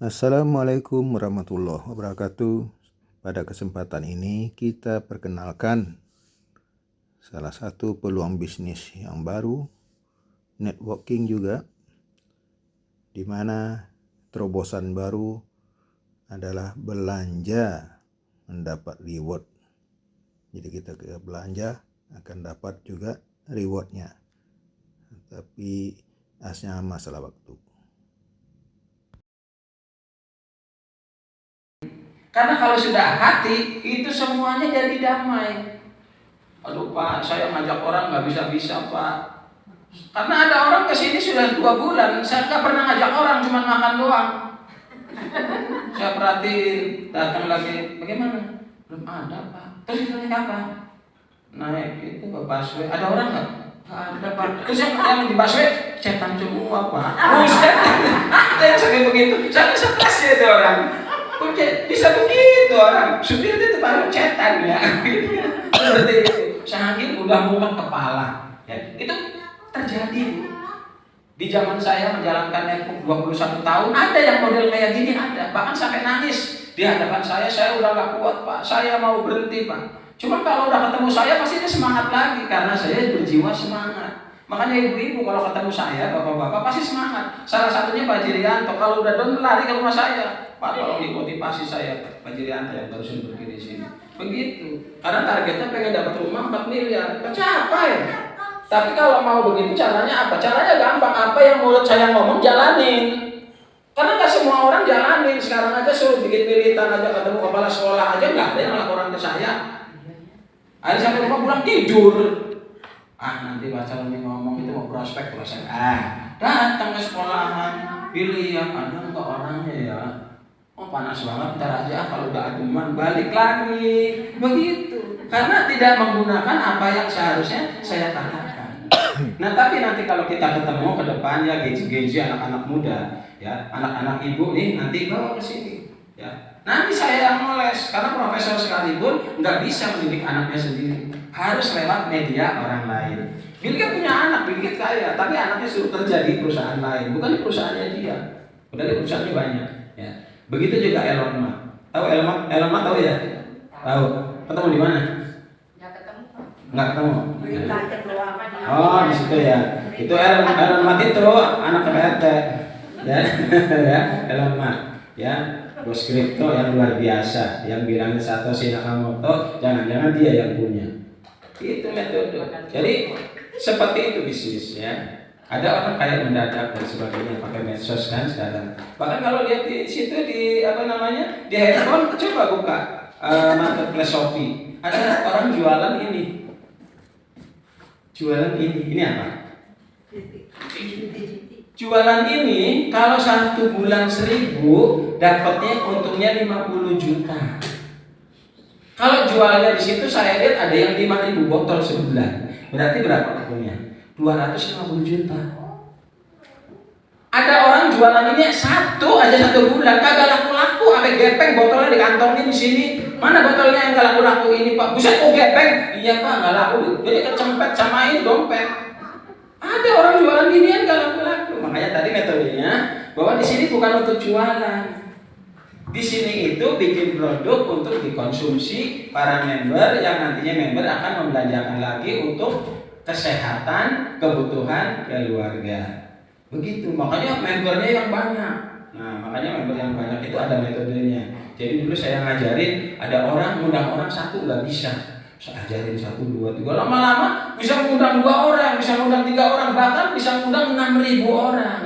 Assalamualaikum warahmatullahi wabarakatuh. Pada kesempatan ini kita perkenalkan salah satu peluang bisnis yang baru, networking juga, di mana terobosan baru adalah belanja mendapat reward. Jadi kita belanja akan dapat juga rewardnya. Tapi asnya masalah waktu. Karena kalau sudah hati, itu semuanya jadi damai. Aduh Pak, saya ngajak orang nggak bisa-bisa Pak. Karena ada orang kesini sudah 2 bulan, saya nggak pernah ngajak orang, cuma makan doang. Saya perhatiin, datang lagi, bagaimana? Belum ada Pak. Terus itu naik apa? Naik itu Pak busway. Ada orang nggak? Nggak ada Pak. Terus yang di busway, setan semua Pak. Buset. Ada yang sampai begitu, saya stres ya itu orang. Bisa begitu orang supir itu baru cetan ya seperti itu saking udah mumet kepala ya. Itu terjadi di zaman saya menjalankan network 21 tahun. Ada yang model kayak gini, ada bahkan sampai nangis di hadapan saya udah gak kuat Pak, saya mau berhenti Pak. Cuma kalau udah ketemu saya pasti dia semangat lagi karena saya berjiwa semangat. Makanya ibu-ibu kalau ketemu saya, bapak-bapak pasti semangat. Salah satunya Pak Jirianto, kalau udah down lari ke rumah saya. Pak, tolong dimotivasi saya, Pak Jirianto yang barusan berdiri di sini. Begitu. Karena targetnya pengen dapat rumah 4 miliar. Tercapai. Tapi kalau mau begitu caranya apa? Caranya gampang. Apa yang mulut saya ngomong jalanin. Karena nggak semua orang jalanin. Sekarang aja suruh bikin militan aja ketemu kepala sekolah aja nggak ada yang laporan ke saya. Ada sampai rumah pulang tidur. Nanti pacar ini ngomong itu mau prospek. Datang ke sekolahan, pilih yang ada enggak orangnya ya. Oh panas banget, ntar aja kalau udah aduman balik lagi. Begitu. Karena tidak menggunakan apa yang seharusnya saya katakan. Nah tapi nanti kalau kita ketemu ke depan ya geji-geji anak-anak muda, ya anak-anak ibu nih nanti bawa ke sini. Ya. Nanti saya yang moles karena profesor sekalipun nggak bisa mendidik anaknya sendiri. Harus lewat media orang lain. Bill Gates punya anak, Bill Gates kaya, tapi anaknya suruh kerja di perusahaan lain, bukan di perusahaannya dia. Padahal di perusahaannya banyak. Ya. Begitu juga Elon Musk. Tahu Elon Musk tahu ya? Tahu. Ketemu di mana? Nggak ketemu. Oh di situ ya. Itu Elon Musk itu anak PRT. Ya, ya Elon Musk. Ya. Bos kripto yang luar biasa, yang bilangnya Satoshi Nakamoto, jangan-jangan dia yang punya. Itu metode. Jadi seperti itu bisnis ya. Ada orang kayak mendadak dan sebagainya pakai medsos kan sekarang. Bahkan kalau lihat di situ di apa namanya di handphone coba buka marketplace Shopee. Ada orang jualan ini. Jualan ini apa? Jualan ini kalau 1 bulan 1.000 dapatnya untungnya 50 juta. Kalau jualnya di situ saya lihat ada yang 5.000 botol sebulan. Berarti berapa untungnya? 250 juta. Ada orang jualan ini 1 bulan kagak laku-laku, sampai gepeng botolnya dikantongin di sini. Mana botolnya yang gak laku-laku ini Pak? Buset kok gepeng? Iya Pak gak laku. Jadi kecempet sama ini dompet. Ada orang jualan ginian gak laku-laku. Makanya tadi metodenya bahwa di sini bukan untuk jualan. Di sini itu bikin produk untuk dikonsumsi para member yang nantinya member akan membelanjakan lagi untuk kesehatan, kebutuhan keluarga. Begitu. Makanya membernya yang banyak. Nah, makanya member yang banyak itu ada metodenya. Jadi dulu saya ngajarin ada orang ngundang orang 1 nggak bisa. Saya ajarin 1, 2, 3, lama-lama bisa mengundang 2 orang, bisa mengundang 3 orang, bahkan bisa mengundang 6.000 orang.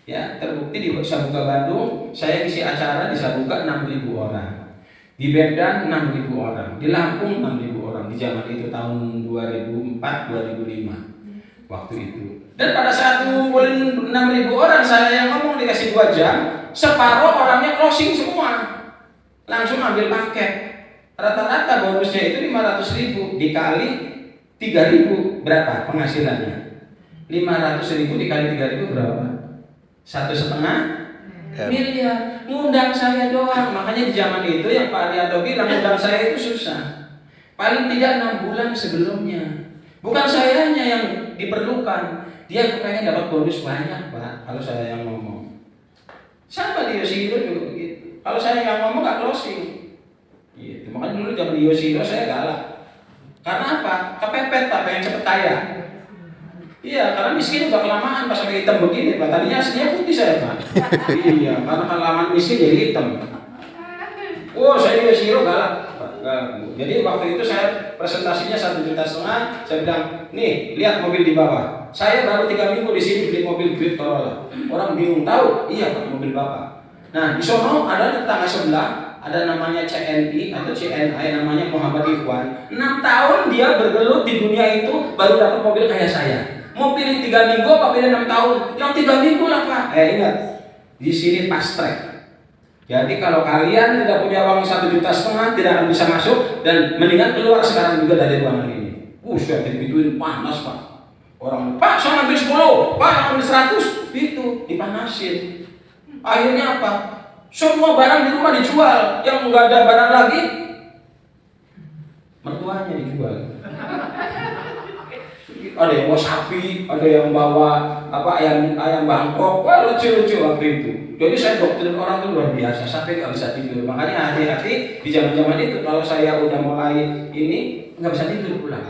Ya, terbukti di Sabuga Bandung, saya isi acara di Sabuga 6.000 orang. Di Medan 6.000 orang, di Lampung 6.000 orang di zaman itu tahun 2004-2005 waktu itu. Dan pada saat ngumpulin 6.000 orang, saya yang ngomong dikasih 2 jam, separuh orangnya closing semua, langsung ambil paket. Rata-rata bonusnya itu 500.000 dikali 3.000 berapa penghasilannya? 500.000 dikali 3.000 berapa? 1,5 miliar. Ngundang saya doang. Makanya di zaman itu yang Pak Arianto bilang ngundang saya itu susah. Paling tidak 6 bulan sebelumnya. Bukan sayanya yang diperlukan. Dia kepengen dapat bonus banyak Pak. Kalau saya yang ngomong. Siapa dia Yoshihiro juga begitu. Kalau saya nggak ngomong nggak closing. Gitu. Makanya dulu zaman Yoshihiro saya galak. Karena apa? Kepepet Pak, pengen cepet kaya. Iya, karena miskin udah kelamaan pas sampai hitam begini Pak. Tadinya aslinya putih saya Pak. Iya, karena kelamaan miskin jadi hitam. Oh, saya Yoshihiro galak. Jadi waktu itu saya presentasinya 1,5 juta. Saya bilang, nih lihat mobil di bawah. Saya baru 3 minggu di sini beli mobil Buick Corolla. Orang bingung tahu, iya Pak, mobil Bapak. Nah di sono ada tetangga sebelah, ada namanya CNI atau CNI, namanya Muhammad Ikhwan. 6 tahun dia bergelut di dunia itu baru dapat mobil kayak saya. Mau pilih 3 minggu apa pilih 6 tahun? Yang 3 minggu lah Pak. Ingat, di sini fast track. Jadi kalau kalian tidak punya uang 1,5 juta tidak akan bisa masuk dan mendingan keluar sekarang juga dari ruangan ini. Sudah digituin panas Pak. Orang, Pak saya ambil 10, Pak ambil 100, itu dipanasin. Akhirnya apa? Semua barang di rumah dijual, yang nggak ada barang lagi, mertuanya dijual. Ada yang bawa sapi, ada yang bawa ayam Bangkok, wah lucu-lucu waktu itu. Jadi saya doktrin orang itu luar biasa, sampai nggak bisa tidur. Makanya hati-hati di zaman-zaman itu kalau saya udah mulai ini nggak bisa tidur pulang.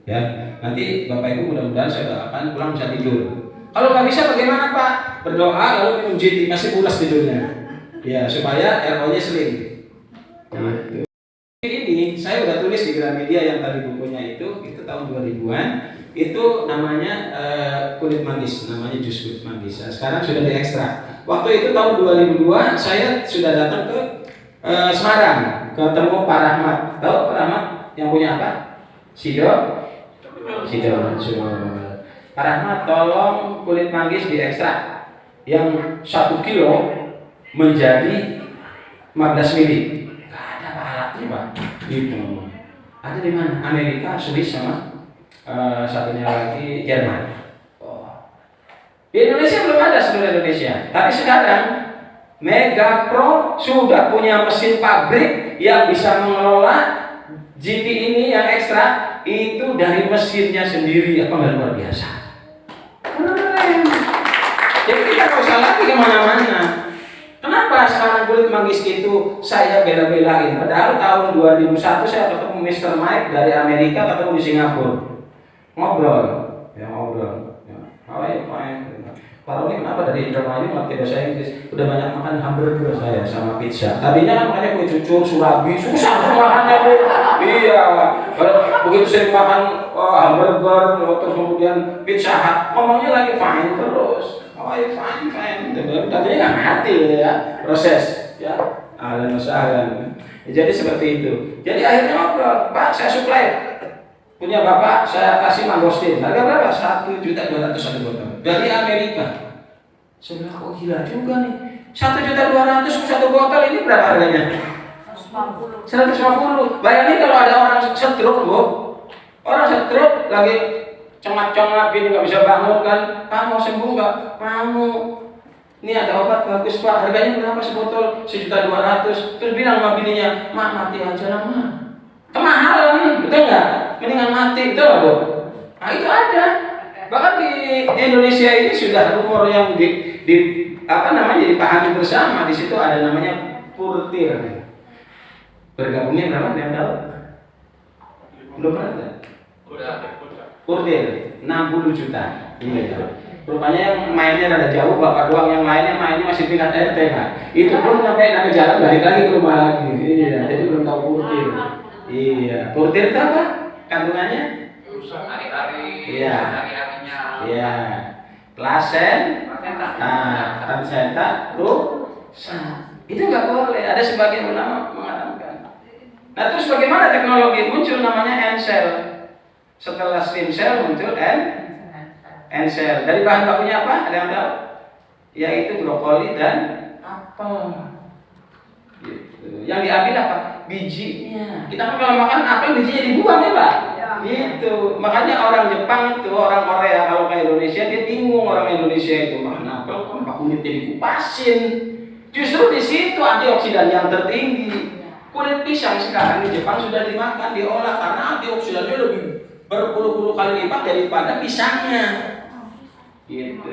Ya, nanti Bapak Ibu mudah-mudahan saya doakan pulang bisa tidur. Kalau nggak bisa bagaimana Pak? Berdoa lalu minum JT, masih pulas tidurnya. Ya, supaya RO-nya slim. Gitu. Ini saya udah tulis di Gramedia yang tadi bukunya itu tahun 2000-an. Itu namanya kulit manggis, namanya jus kulit manggis. Nah, sekarang sudah diekstrak. Waktu itu tahun 2002 saya sudah datang ke Semarang, ketemu Pak Rahmat. Tahu Pak Rahmat yang punya apa? Sido. Pak Rahmat tolong kulit manggis diekstrak yang 1 kilo menjadi 15 mili. Gak ada alatnya Pak. Gitu. Ada di mana? Amerika, Swiss sama satunya lagi Jerman. Di Indonesia belum ada seluruh Indonesia. Tapi sekarang Mega Pro sudah punya mesin pabrik yang bisa mengelola GT ini yang ekstra itu dari mesinnya sendiri. Apa nggak luar biasa? Keren. Jadi kita nggak usah lagi kemana-mana. Kenapa sekarang kulit manggis itu saya bela-belain? Padahal tahun 2001 saya ketemu Mr. Mike dari Amerika, ketemu di Singapura. Ngobrol. Ya. Kalau ini kenapa dari Indramayu ngerti bahasa Inggris? Udah banyak makan hamburger saya sama pizza. Tadinya kan makanya kue cucur, surabi, susah tuh makannya Bu. Iya. Kalau begitu sering makan hamburger, terus kemudian pizza Hut, ngomongnya lagi fine terus. Fine. Tadinya nggak ngerti ya proses. Ya, ahlan wa sahlan. Jadi seperti itu. Jadi akhirnya ngobrol, Pak saya supply. Punya Bapak, saya kasih mangostin. Harga berapa? 1.200.000 satu botol. Dari Amerika. Saya bilang, oh gila juga nih. 1.200.000 satu botol ini berapa harganya? 150. Bayangin kalau ada orang stroke Bu. Orang stroke lagi cengap-cengap ini nggak bisa bangun kan? Pak mau sembuh nggak? Mau. Ini ada obat bagus Pak. Harganya berapa sebotol? 1.200.000. Terus bilang sama bininya, Mak mati aja lah Mak. Kemahalan, betul nggak? Mendingan mati, betul nggak Bu? Nah itu ada. Bahkan di Indonesia ini sudah rumor yang dipahami bersama. Di situ ada namanya Purtir. Bergabungnya berapa? Yang tahu? Belum ada. Purtir 60 juta. Iya. Rupanya yang mainnya rada jauh, Bapak doang, yang lainnya mainnya masih tingkat RT kan. Itu pun sampai naik jalan balik lagi ke rumah lagi. Iya, jadi belum tahu Purtir. Iya, Purtir itu apa? Kandungannya? Hari-hari. Iya. Iya. Plasen, transenta, itu nggak boleh. Ada sebagian ulama mengatakan. Nah terus bagaimana teknologi muncul namanya N-cell. Setelah stem cell muncul N-cell. Dari bahan bakunya apa? Ada yang tahu? Yaitu brokoli dan apel. Gitu. Yang diambil apa? Bijinya. Kita kan kalau makan apel bijinya dibuang ya Pak? Gitu. Makanya orang Jepang itu, orang Korea kalau ke Indonesia dia bingung, orang Indonesia itu makan apel kok kulitnya dikupasin. Justru di situ antioksidan yang tertinggi. Kulit pisang sekarang di Jepang sudah dimakan, diolah karena antioksidannya lebih berpuluh-puluh kali lipat daripada pisangnya. Gitu.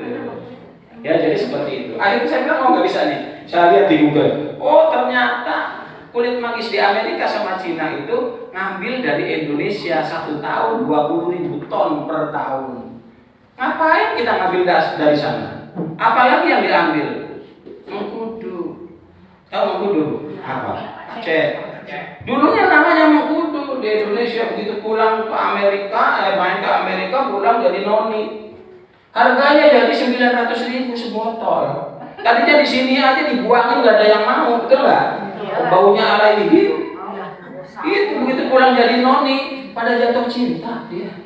Ya, jadi seperti itu. Akhirnya saya bilang, oh nggak bisa nih. Saya lihat di Google. Oh ternyata kulit manggis di Amerika sama Cina itu ngambil dari Indonesia 1 tahun 20.000 ton per tahun. Ngapain kita ngambil dari sana? Apalagi yang diambil? Mengkudu. Tahu mengkudu? Apa? Cek. Dulunya namanya mengkudu di Indonesia, begitu pulang ke Amerika, main ke Amerika pulang jadi noni. Harganya jadi 900.000 sebotol. Tadinya di sini aja dibuangin nggak ada yang mau, betul nggak? Baunya alay gitu. Itu begitu pulang jadi noni, pada jatuh cinta dia.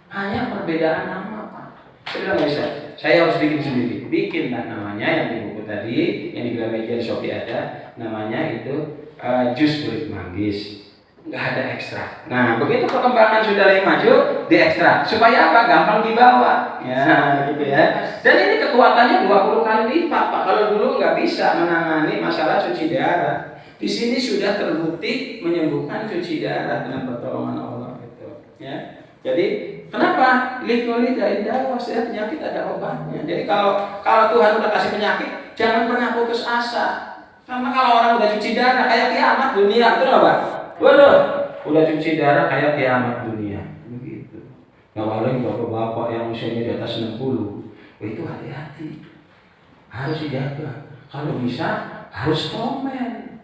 Hanya perbedaan nama, Pak. Saya bilang nggak bisa. Saya harus bikin sendiri. Bikinlah namanya yang di buku tadi, yang di Gramedia di Shopee ada. Namanya itu jus kulit manggis. Nggak ada ekstrak. Nah, begitu perkembangan sudah lebih maju, diekstrak. Supaya apa? Gampang dibawa. Ya, gitu ya. Dan ini kekuatannya 20 kali lipat, Pak. Kalau dulu nggak bisa menangani masalah cuci darah. Di sini sudah terbukti menyembuhkan cuci darah dengan pertolongan Allah. Gitu. Ya. Jadi, kenapa? Likuli dari dawa, setiap penyakit ada obatnya. Jadi kalau Tuhan udah kasih penyakit, jangan pernah putus asa. Karena kalau orang udah cuci darah, kayak kiamat dunia. Betul nggak, Pak? Waduh, udah cuci darah kayak kiamat dunia, begitu. Nah, apalagi bapak-bapak yang usianya di atas 60, itu hati-hati, harus dijaga. Kalau bisa harus strongman.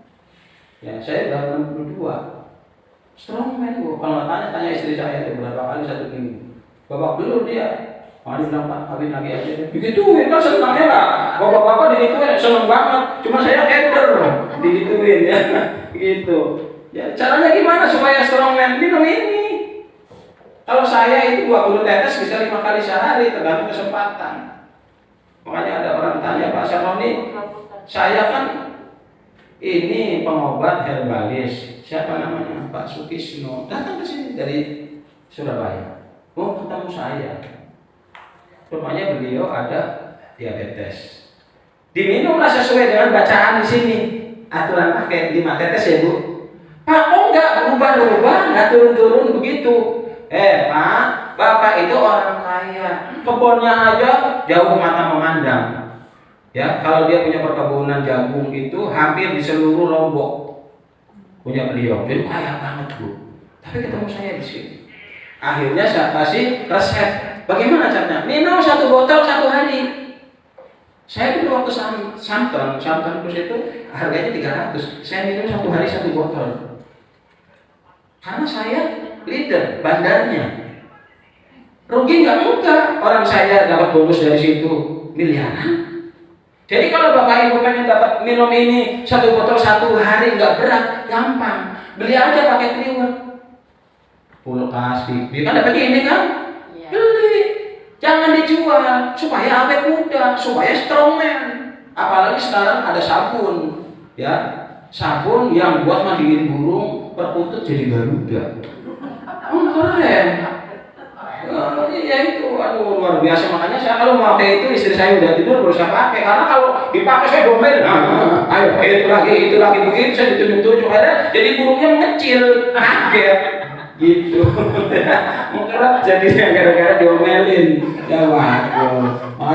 Ya, saya udah 62, strongman. Kalau tanya istri saya berapa kali 1 minggu, babak belur dia. Dia bilang, Pak, kawin lagi aja. Digituin kan senangnya lah. Bapak-bapak digituin seneng banget. Cuma saya keder digituin ya, gitu. Ya, caranya gimana supaya strongman? Minum ini. Kalau saya itu 20 tetes bisa 5 kali sehari, tergantung kesempatan. Makanya ada orang tanya, Pak Saroni, saya kan ini pengobat herbalis. Siapa namanya? Pak Sukisno. Datang ke sini dari Surabaya. Oh, ketemu saya. Rupanya beliau ada diabetes. Diminumlah sesuai dengan bacaan di sini. Aturan pakai 5 tetes ya, Bu. Pak, kok nggak berubah-ubah, nggak turun-turun begitu? Pak, Bapak itu orang kaya, kebunnya aja jauh mata memandang. Ya, kalau dia punya perkebunan jagung itu hampir di seluruh Lombok punya beliau. Jadi kaya banget, Bu. Tapi ketemu saya di sini. Akhirnya saya kasih resep. Bagaimana caranya? Minum 1 botol 1 hari. Saya dulu waktu santan plus itu harganya 300. Saya minum 1 hari 1 botol. Karena saya leader bandarnya. Rugi nggak muka, orang saya dapat bonus dari situ miliaran. Jadi kalau Bapak Ibu pengen dapat minum ini 1 botol 1 hari nggak berat, gampang. Beli aja pakai triwet. Kulkas, TV, kan dapat ini kan? Beli. Jangan dijual supaya awet muda, supaya strongman. Apalagi sekarang ada sabun, ya. Sabun yang buat mandiin burung perkutut jadi Garuda. Keren. Ya itu, aduh luar biasa. Makanya saya kalau mau pakai itu istri saya udah tidur baru saya pakai. Karena kalau dipakai saya domel. Ayo itu lagi begitu saya ditunjuk-tunjuk ada. Jadi burungnya mengecil, kaget. Gitu. Mungkin jadinya gara-gara diomelin. Ya waduh.